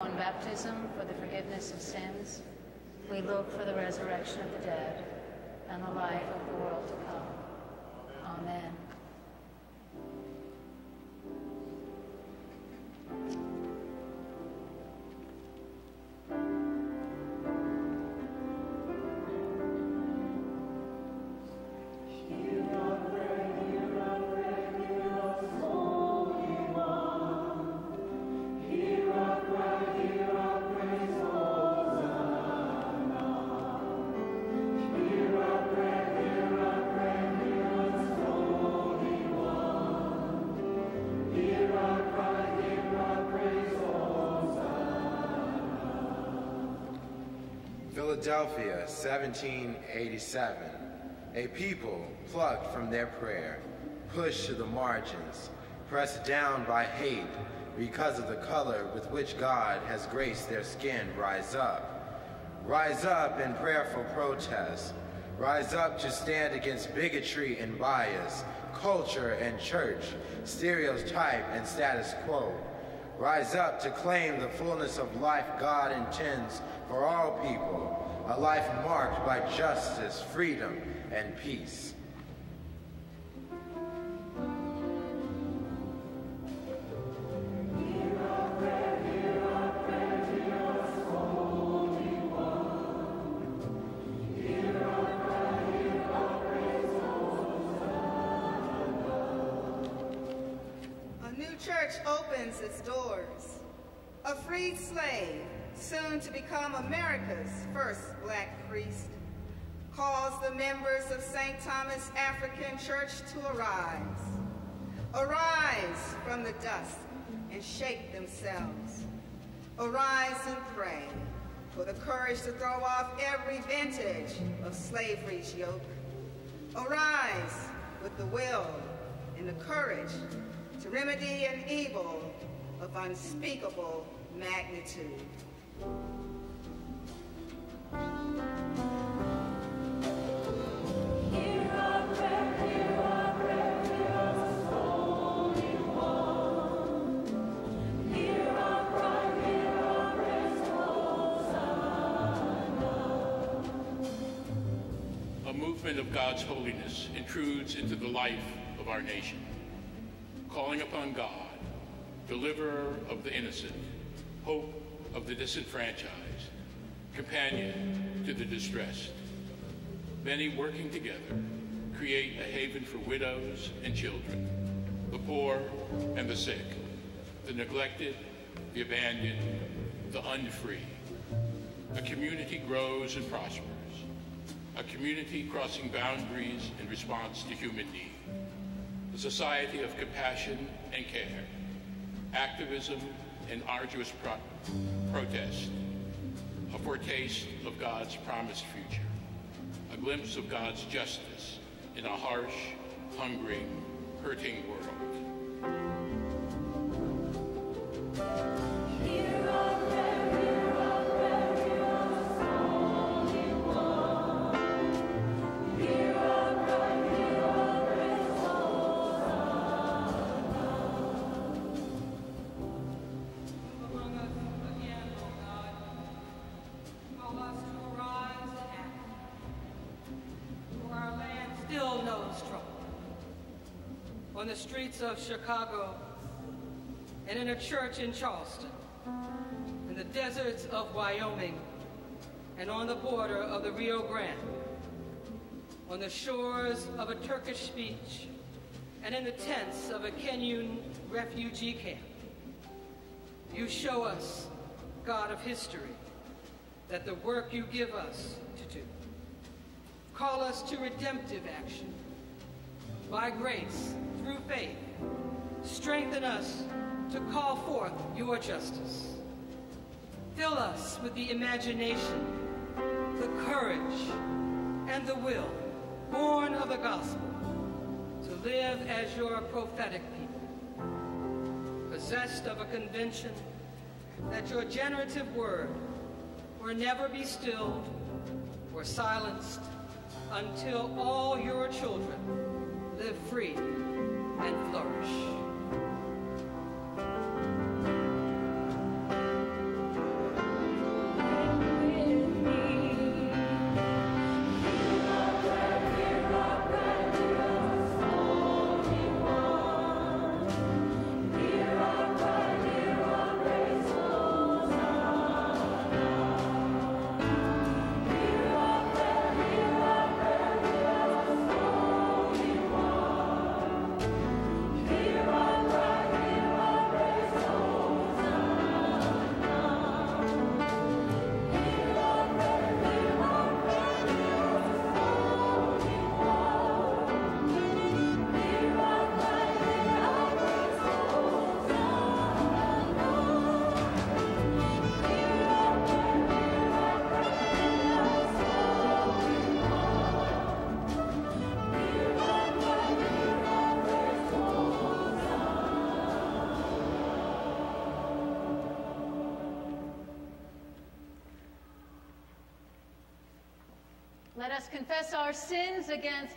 On baptism for the forgiveness of sins, we look for the resurrection of the dead and the life of the world to come. Amen. Philadelphia, 1787. A people plucked from their prayer, pushed to the margins, pressed down by hate because of the color with which God has graced their skin, rise up. Rise up in prayerful protest. Rise up to stand against bigotry and bias, culture and church, stereotype and status quo. Rise up to claim the fullness of life God intends for all people, a life marked by justice, freedom, and peace. A new church opens its doors. A freed slave, soon to become America's first black priest, calls the members of St. Thomas African Church to arise. Arise from the dust and shake themselves. Arise and pray for the courage to throw off every vintage of slavery's yoke. Arise with the will and the courage to remedy an evil of unspeakable magnitude. A movement of God's holiness intrudes into the life of our nation, calling upon God, deliverer of the innocent, hope of the disenfranchised, companion to the distressed. Many working together create a haven for widows and children, the poor and the sick, the neglected, the abandoned, the unfree. A community grows and prospers, a community crossing boundaries in response to human need, a society of compassion and care, activism and arduous protest, a foretaste of God's promised future, a glimpse of God's justice in a harsh, hungry, hurting world. On the streets of Chicago, and in a church in Charleston, in the deserts of Wyoming, and on the border of the Rio Grande, on the shores of a Turkish beach, and in the tents of a Kenyan refugee camp. You show us, God of history, that the work you give us to do. Call us to redemptive action. By grace, through faith, strengthen us to call forth your justice. Fill us with the imagination, the courage, and the will, born of the gospel, to live as your prophetic people, possessed of a conviction that your generative word will never be stilled or silenced until all your children live free and flourish. Let us confess our sins against